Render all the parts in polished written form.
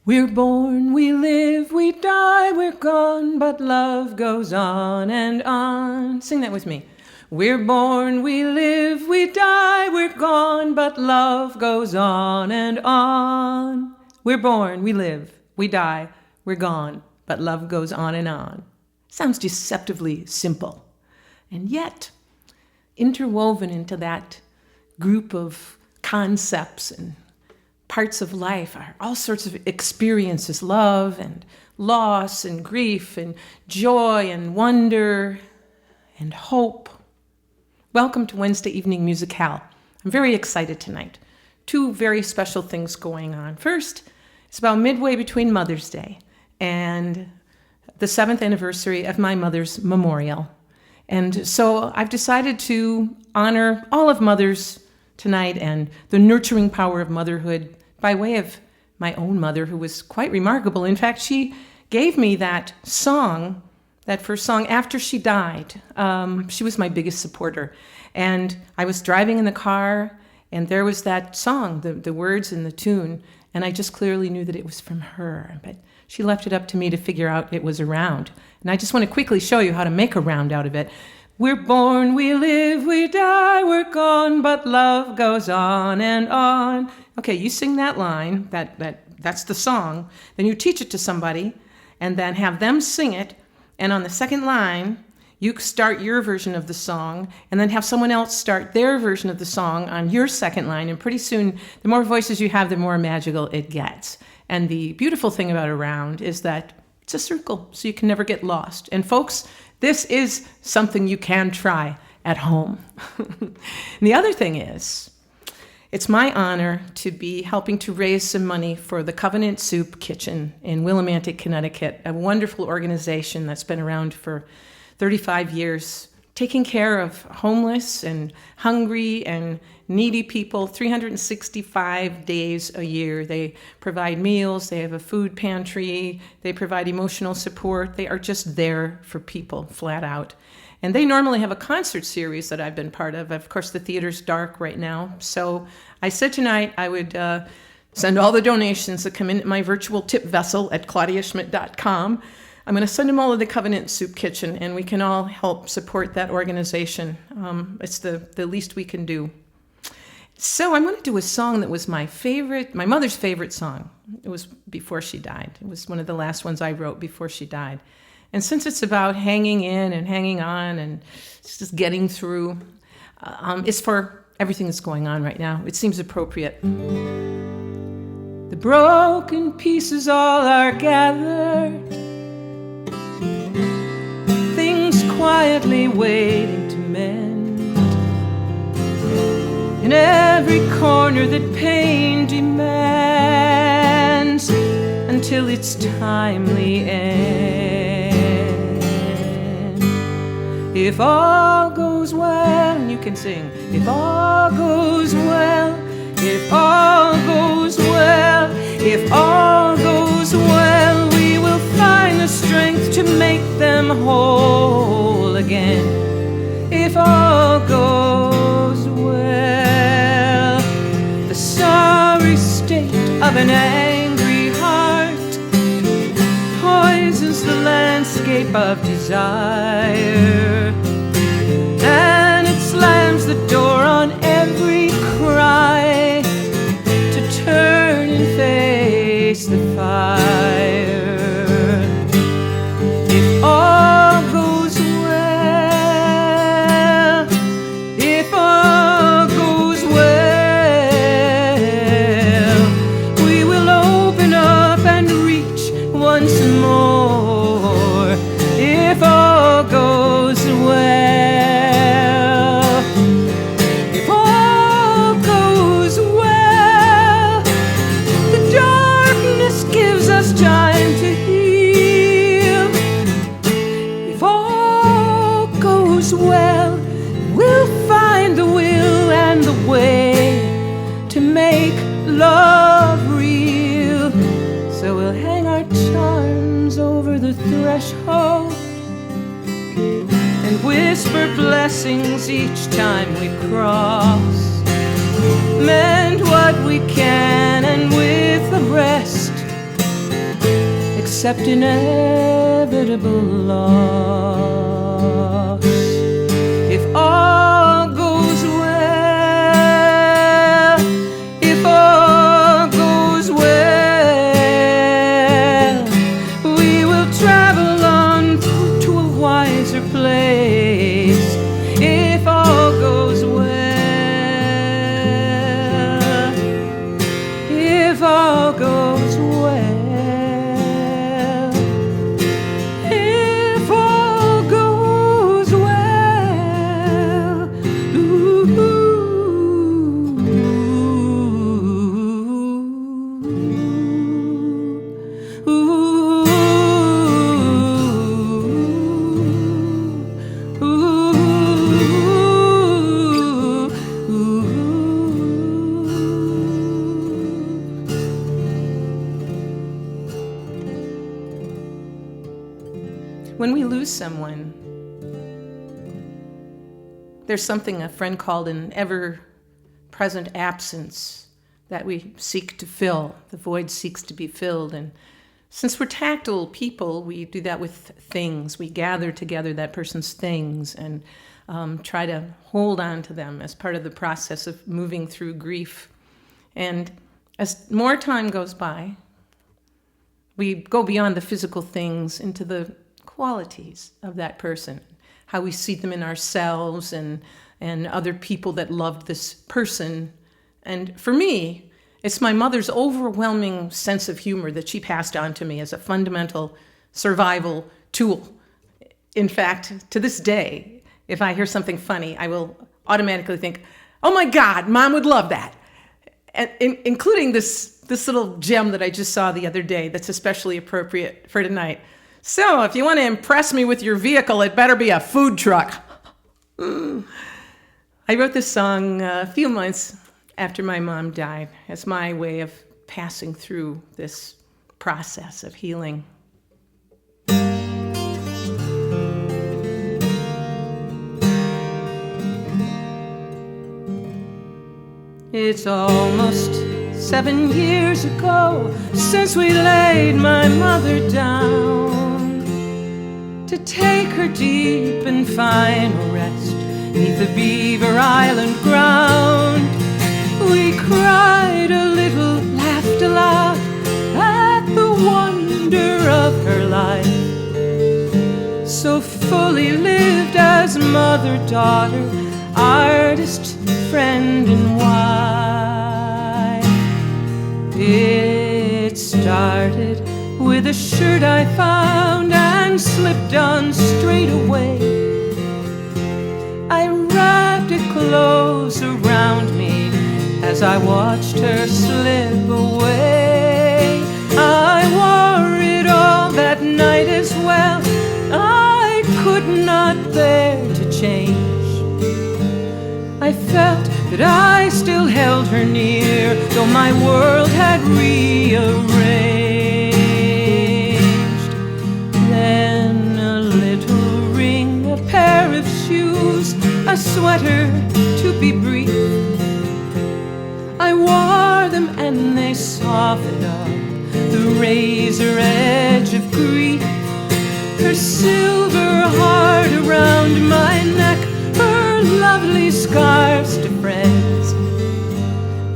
We're born, we live, we die, we're gone, but love goes on and on. Sing that with me. We're born, we live, we die, we're gone, but love goes on and on. We're born, we live, we die, we're gone, but love goes on and on. Sounds deceptively simple. And yet, interwoven into that group of concepts and parts of life are all sorts of experiences, love and loss and grief and joy and wonder and hope. Welcome to Wednesday Evening Musicale. I'm very excited tonight. Two very special things going on. First, it's about midway between Mother's Day and the 7th anniversary of my mother's memorial. And so I've decided to honor all of mothers tonight and the nurturing power of motherhood by way of my own mother, who was quite remarkable. In fact, she gave me that song, that first song, after she died. She was my biggest supporter. And I was driving in the car, and there was that song, the words and the tune, and I just clearly knew that it was from her. But she left it up to me to figure out it was a round. And I just want to quickly show you how to make a round out of it. We're born, we live, we die, we're gone, but love goes on and on. Okay, you sing that line, that's the song, then you teach it to somebody, and then have them sing it, and on the second line, you start your version of the song, and then have someone else start their version of the song on your second line, and pretty soon, the more voices you have, the more magical it gets. And the beautiful thing about a round is that it's a circle, so you can never get lost. And folks, this is something you can try at home. And the other thing is, it's my honor to be helping to raise some money for the Covenant Soup Kitchen in Willimantic, Connecticut, a wonderful organization that's been around for 35 years, taking care of homeless and hungry and needy people 365 days a year. They provide meals, they have a food pantry, they provide emotional support. They are just there for people, flat out. And they normally have a concert series that I've been part of. Of course, the theater's dark right now. So I said tonight I would send all the donations that come in at my virtual tip vessel at claudiaschmidt.com. I'm going to send them all to the Covenant Soup Kitchen, and we can all help support that organization. It's the least we can do. So I'm going to do a song that was my mother's favorite song. It was before she died. It was one of the last ones I wrote before she died. And since it's about hanging in and hanging on and just getting through, it's for everything that's going on right now. It seems appropriate. The broken pieces all are gathered, things quietly waiting to mend. In every corner that pain demands, until its timely end. If all goes well, and you can sing, if all goes well, if all goes well, if all goes well, we will find the strength to make them whole again. If all goes well, the sorry state of an angry heart poisons the landscape of desire, and it slams the door on every cry to turn and face the fire. If all goes well, if all goes well, we will open up and reach once more. If all goes well, if all goes well, the darkness gives us time to heal. If all goes well, we'll find the will and the way to make love real. So we'll hang our charms over the threshold and whisper blessings each time we cross. Mend what we can, and with the rest accept inevitable loss. If all goes well, if all goes well, we will travel on to a wiser place. If all goes well, if all goes well. When we lose someone, there's something a friend called an ever-present absence that we seek to fill. The void seeks to be filled. And since we're tactile people, we do that with things. We gather together that person's things and try to hold on to them as part of the process of moving through grief. And as more time goes by, we go beyond the physical things into the qualities of that person, how we see them in ourselves and other people that loved this person. And for me, it's my mother's overwhelming sense of humor that she passed on to me as a fundamental survival tool. In fact, to this day, if I hear something funny, I will automatically think, oh my God, Mom would love that. And including this little gem that I just saw the other day that's especially appropriate for tonight. So if you want to impress me with your vehicle, it better be a food truck. I wrote this song a few months after my mom died as my way of passing through this process of healing. It's almost 7 years ago since we laid my mother down to take her deep and final rest neath the Beaver Island ground. We cried a little, laughed a lot at the wonder of her life, so fully lived as mother, daughter, artist, friend, and wife. It started with a shirt I found and slipped on straight away. I wrapped it close around me as I watched her slip away. I wore it all that night as well. I could not bear to change. I felt that I still held her near, though my world had rearranged. Then a little ring, a pair of shoes, a sweater to be brief. I wore them and they softened up the razor edge of grief. Her silver heart around my neck, her lovely scarves to friends.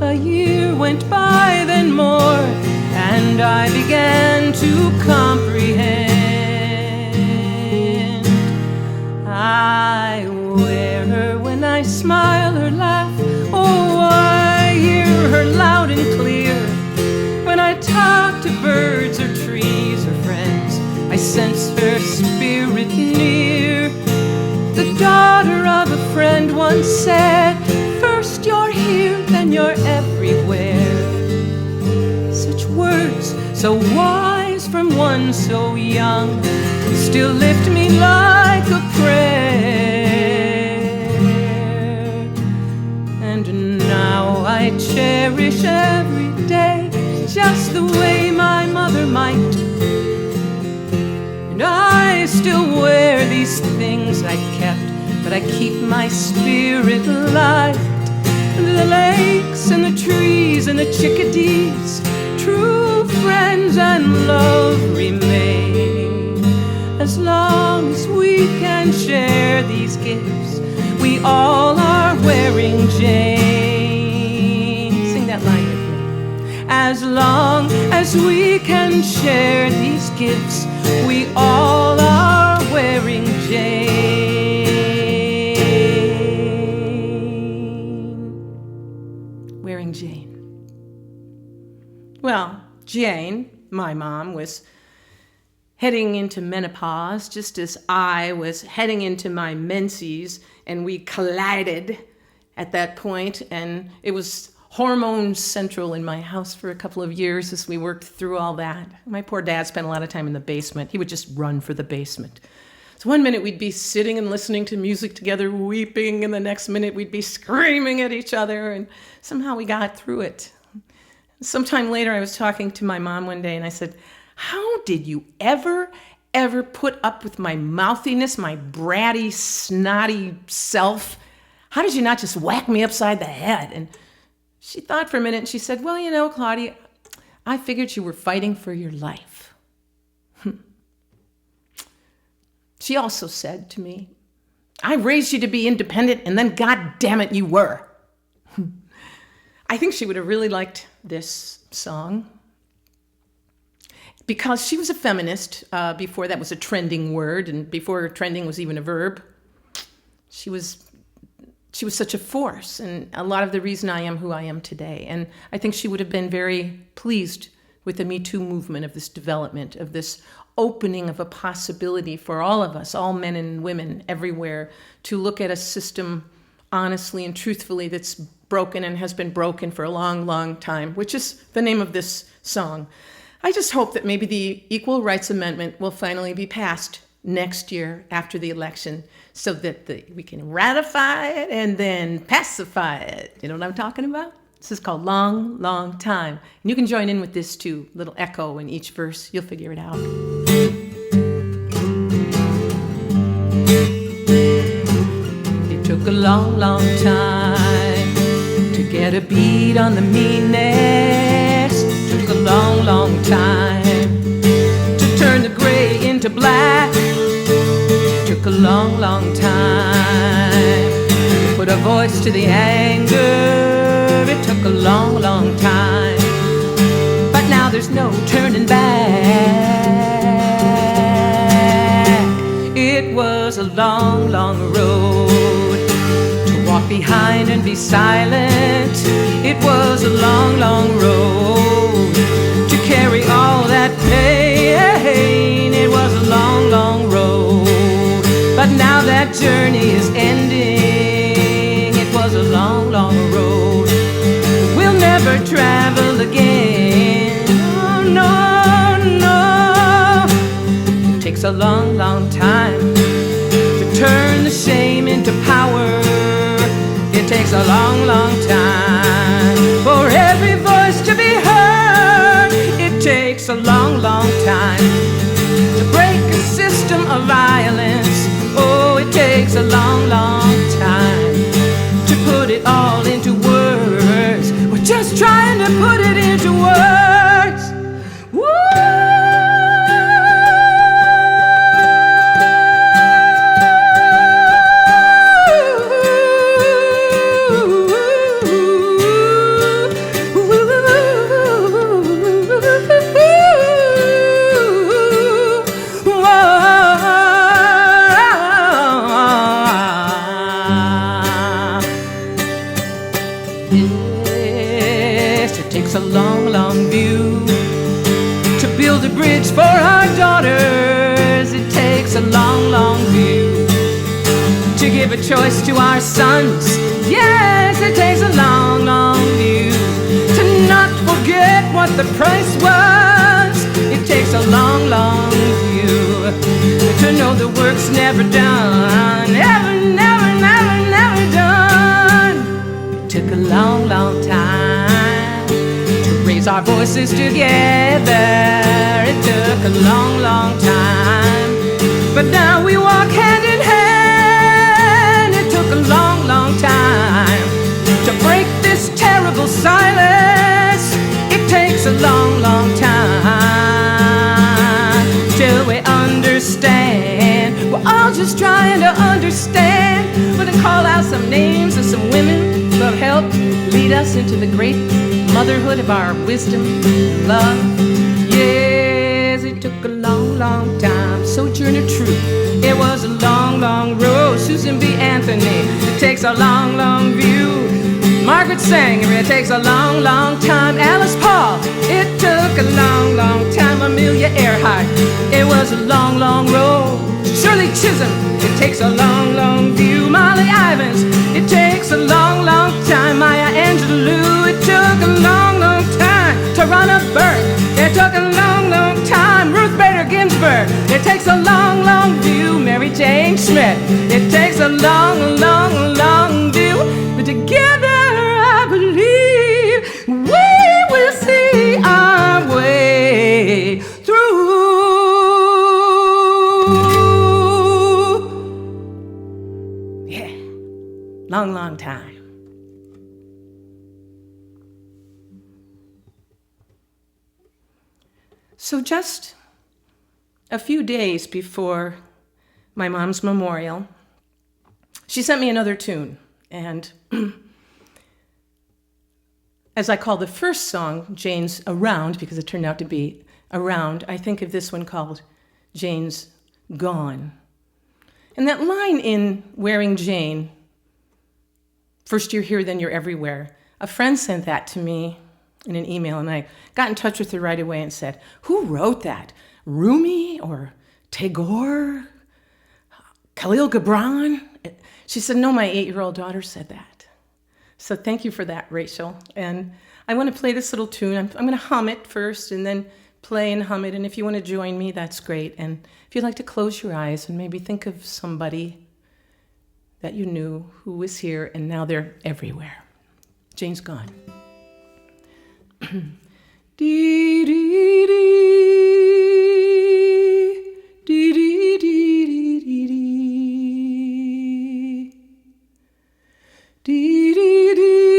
A year went by, then more, and I began to comprehend. I wear her when I smile or laugh. Oh, I hear her loud and clear. When I talk to birds or trees or friends, I sense her spirit near. The daughter of a friend once said, first you're here, then you're everywhere. Such words, so wise from one so young, still lift me like a prayer. And now I cherish every day just the way my mother might. And I still wear these things I kept, but I keep my spirit light. The lakes and the trees and the chickadees, true friends and love remain. As long as we can share these gifts, we all are wearing Jane. Sing that line with me. As long as we can share these gifts, we all are wearing Jane. Wearing Jane. Well, Jane, my mom, was heading into menopause just as I was heading into my menses, and we collided at that point, and it was hormone central in my house for a couple of years as we worked through all that. My poor dad spent a lot of time in the basement. He would just run for the basement. So one minute we'd be sitting and listening to music together, weeping, and the next minute we'd be screaming at each other, and somehow we got through it. Sometime later I was talking to my mom one day, and I said, "How did you ever put up with my mouthiness, my bratty, snotty self? How did you not just whack me upside the head?" And she thought for a minute, and she said, "Well, you know, Claudia, I figured you were fighting for your life." She also said to me, "I raised you to be independent, and then, God damn it, you were." I think she would have really liked this song, because she was a feminist before that was a trending word, and before trending was even a verb. She was such a force, and a lot of the reason I am who I am today. And I think she would have been very pleased with the Me Too movement, of this development, of this opening of a possibility for all of us, all men and women everywhere, to look at a system honestly and truthfully that's broken and has been broken for a long, long time, which is the name of this song. I just hope that maybe the Equal Rights Amendment will finally be passed next year after the election, so that we can ratify it and then pacify it. You know what I'm talking about? This is called Long, Long Time. And you can join in with this too, little echo in each verse. You'll figure it out. It took a long, long time to get a beat on the meanness. Took a long, long time to turn the gray into black. Took a long, long time to put a voice to the anger. It took a long, long time, but now there's no turning back. It was a long, long road to walk behind and be silent. It was a long, long road to carry all that pain. It was a long, long road, but now that journey is ending. It was a long, long road we'll never travel again. Oh, no, no. It takes a long, long time to turn the shame into power. It takes a long, long time for every voice to be heard. It takes a long, long time to break a system of violence. Oh, it takes a long, long time to put it all into words. We're just trying to put it into words. Woo! A long, long view to build a bridge for our daughters. It takes a long, long view to give a choice to our sons. Yes, it takes a long, long view to not forget what the price was. It takes a long, long view to know the work's never done. Never, never, never, never done. It took a long, long time raise our voices together. It took a long, long time, but now we walk hand in hand. It took a long, long time to break this terrible silence. It takes a long, long time trying to understand, but to call out some names of some women who have helped lead us into the great motherhood of our wisdom and love. Yes, it took a long, long time. Sojourner Truth, it was a long, long road. Susan B. Anthony, it takes a long, long view. Margaret Sanger, it takes a long, long time. Alice Paul, it took a long, long time. Amelia Earhart, it was a long, long road. Shirley Chisholm, it takes a long, long view. Molly Ivins, it takes a long, long time. Maya Angelou, it took a long, long time. Tarana Burke, it took a long, long time. Ruth Bader Ginsburg, it takes a long, long view. Mary Jane Schmidt, it takes a long, long, long view. But together I believe we will see our way through. Yeah, long, long time. So just a few days before my mom's memorial, she sent me another tune. And as I call the first song, Jane's Around, because it turned out to be Around, I think of this one called Jane's Gone. And that line in Wearing Jane, first you're here, then you're everywhere, a friend sent that to me in an email, and I got in touch with her right away and said, who wrote that? Rumi or Tagore? Khalil Gibran? She said, no, my 8-year-old daughter said that. So thank you for that, Rachel. And I want to play this little tune. I'm going to hum it first and then play and hum it. And if you want to join me, that's great. And if you'd like to close your eyes and maybe think of somebody that you knew who was here and now they're everywhere. Jane's gone. Dee, dee, dee, dee, dee, dee, dee, dee, dee, dee, dee,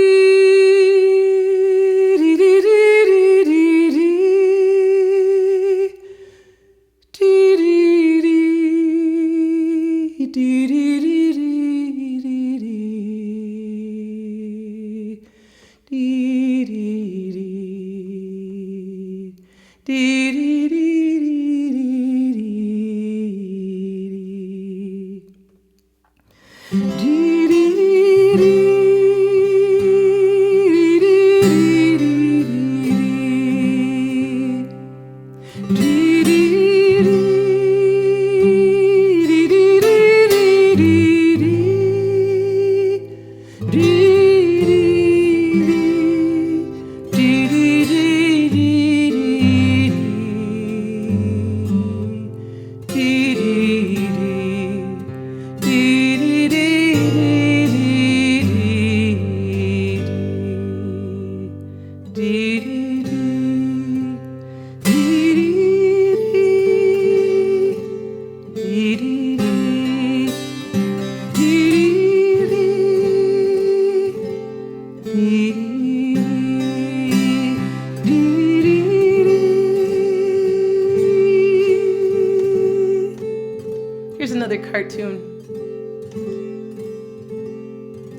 Here's another cartoon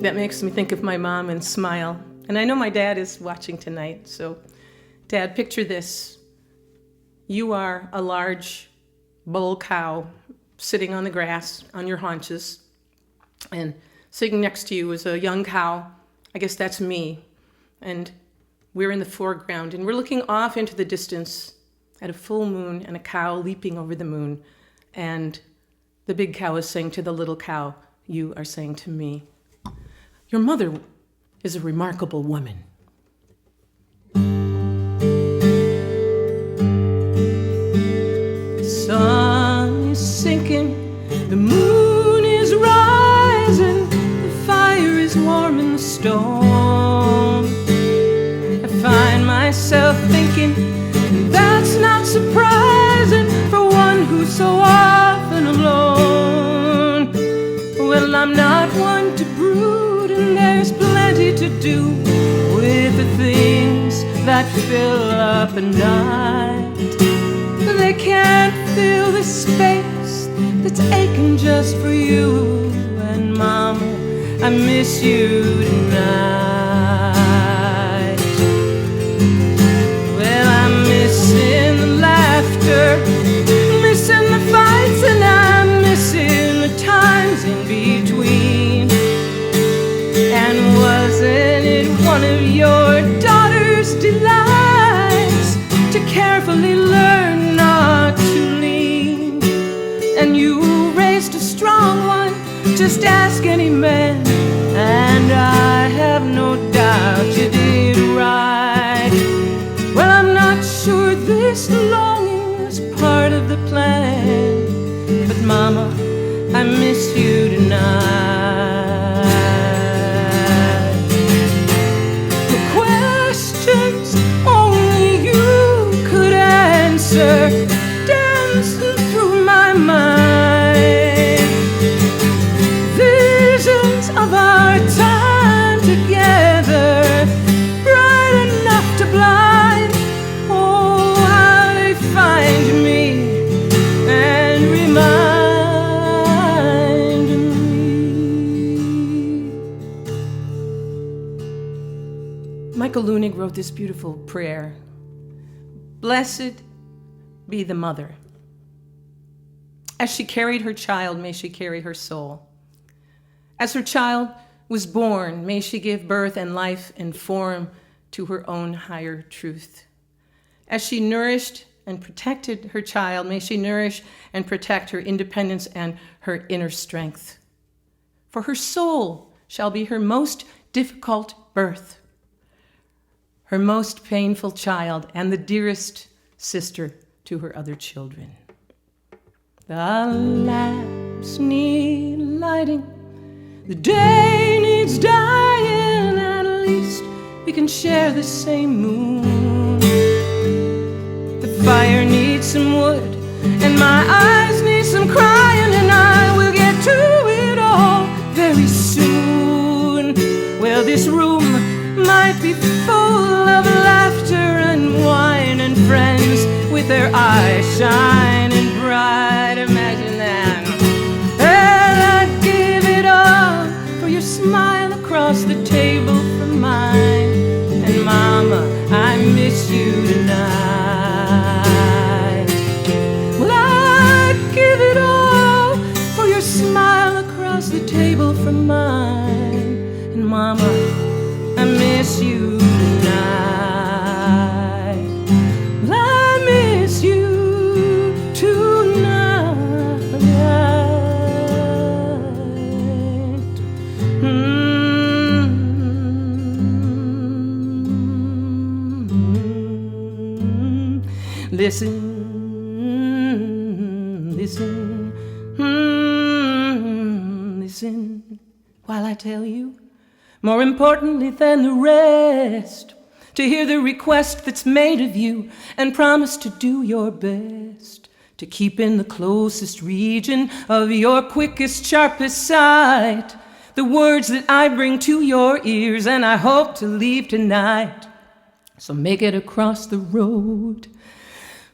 that makes me think of my mom and smile. And I know my dad is watching tonight, so Dad, picture this. You are a large bull cow sitting on the grass on your haunches, and sitting next to you is a young cow. I guess that's me. And we're in the foreground, and we're looking off into the distance at a full moon and a cow leaping over the moon. And the big cow is saying to the little cow, you are saying to me, your mother is a remarkable woman. The sun is sinking, the moon is rising, the fire is warm in the stone. I find myself thinking, that's not surprising for one who's so often alone. Well, I'm not one to brood, and there's plenty to do with the things that fill up a night. They can't fill the space that's aching just for you. And Mama, I miss you tonight. Well, I'm missing the laughter, missing the fights, and I'm missing the times in between. And wasn't it one of your daughter's delights to carefully learn not to lean? And you raised a strong one, just ask any man, and I have no doubt you did right. Well, I'm not sure this longing was part of the plan, but Mama, I miss you tonight. The questions only you could answer dancing through my mind. Visions of our time together, bright enough to blind. Oh, how they find me and remind me. Michael Leunig wrote this beautiful prayer. Blessed be the mother. As she carried her child, may she carry her soul. As her child was born, may she give birth and life and form to her own higher truth. As she nourished and protected her child, may she nourish and protect her independence and her inner strength. For her soul shall be her most difficult birth, her most painful child, and the dearest sister to her other children. The lamps need lighting, the day needs dying, at least we can share the same moon. The fire needs some wood, and my eyes need some crying, and I will get to it all very soon. Well, this room might be full of laughter and wine and friends with their eyes shining bright. Imagine that. And I'd give it all for your smile across the table from mine. And Mama, I miss you tonight. Well, I'd give it all for your smile across the table from mine. And Mama, I miss you tonight. Well, I miss you tonight. Listen, listen, listen while I tell you. More importantly than the rest, to hear the request that's made of you and promise to do your best to keep in the closest region of your quickest, sharpest sight the words that I bring to your ears and I hope to leave tonight. So make it across the road.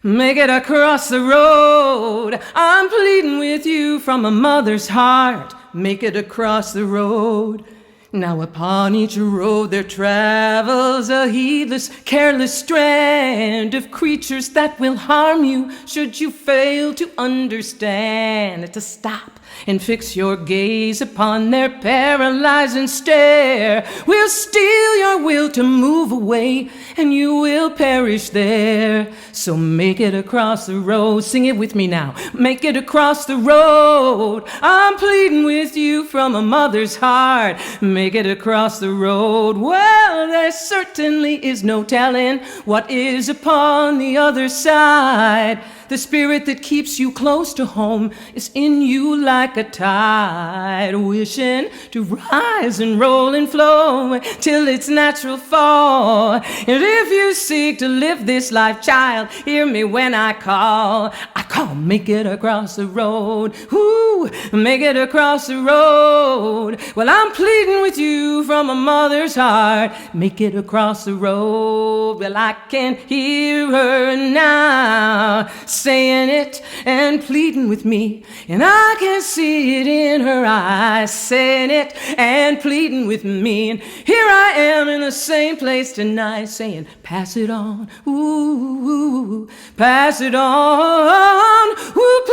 Make it across the road. I'm pleading with you from a mother's heart. Make it across the road. Now upon each road there travels a heedless, careless strand of creatures that will harm you should you fail to understand. To stop and fix your gaze upon their paralyzing stare will steal your will to move away, and you will perish there. So make it across the road. Sing it with me now. Make it across the road. I'm pleading with you from a mother's heart. Make it across the road. Well, there certainly is no telling what is upon the other side. The spirit that keeps you close to home is in you like a tide, wishing to rise and roll and flow till its natural fall. And if you seek to live this life, child, hear me when I call. I call, make it across the road. Ooh, make it across the road. Well, I'm pleading with you from a mother's heart. Make it across the road. Well, I can hear her now saying it and pleading with me. And I can see it in her eyes, saying it and pleading with me. And here I am in the same place tonight, saying, pass it on, ooh, pass it on, ooh,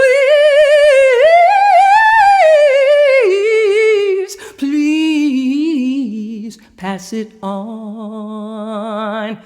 please, please, pass it on.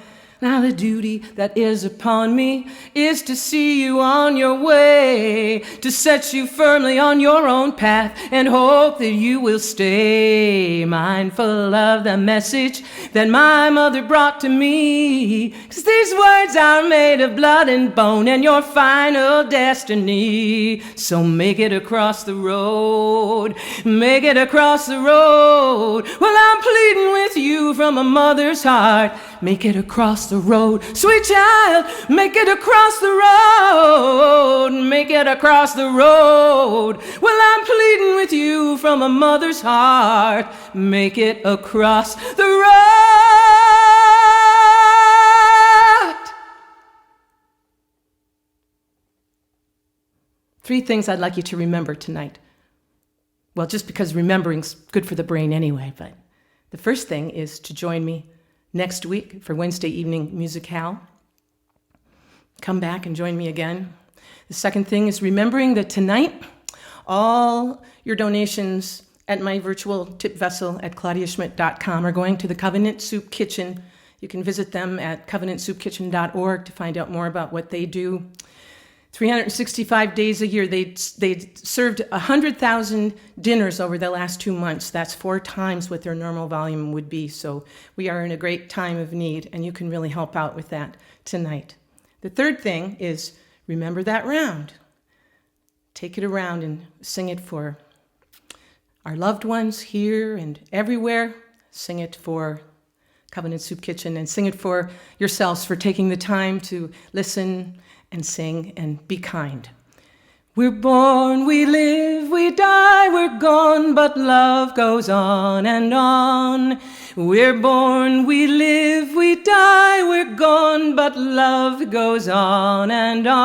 Now the duty that is upon me is to see you on your way, to set you firmly on your own path, and hope that you will stay mindful of the message that my mother brought to me. 'Cause these words are made of blood and bone and your final destiny. So make it across the road, make it across the road. Well, I'm pleading with you from a mother's heart. Make it across the road, sweet child, make it across the road, make it across the road. Well, I'm pleading with you from a mother's heart, make it across the road. 3 things I'd like you to remember tonight. Well, just because remembering's good for the brain anyway, but the first thing is to join me next week for Wednesday evening Musicale. Come back and join me again. The second thing is remembering that tonight, all your donations at my virtual tip vessel at claudiaschmidt.com are going to the Covenant Soup Kitchen. You can visit them at covenantsoupkitchen.org to find out more about what they do. 365 days a year. They served 100,000 dinners over the last 2 months. That's 4 times what their normal volume would be. So we are in a great time of need, and you can really help out with that tonight. The third thing is remember that round. Take it around and sing it for our loved ones here and everywhere. Sing it for Covenant Soup Kitchen, and sing it for yourselves for taking the time to listen and sing and be kind. We're born, we live, we die, we're gone, but love goes on and on. We're born, we live, we die, we're gone, but love goes on and on.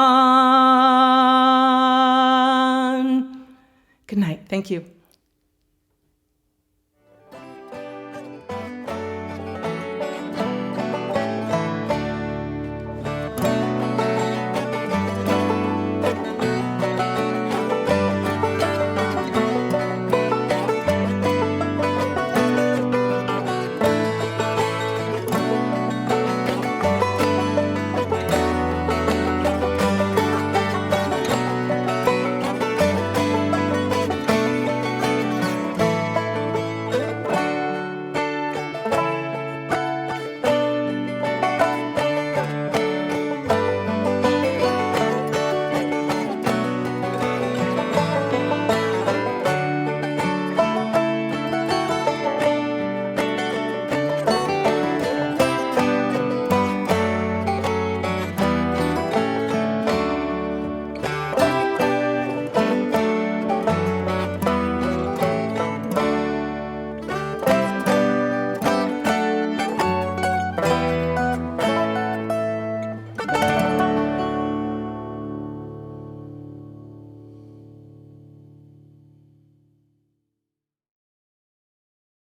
Good night. Thank you.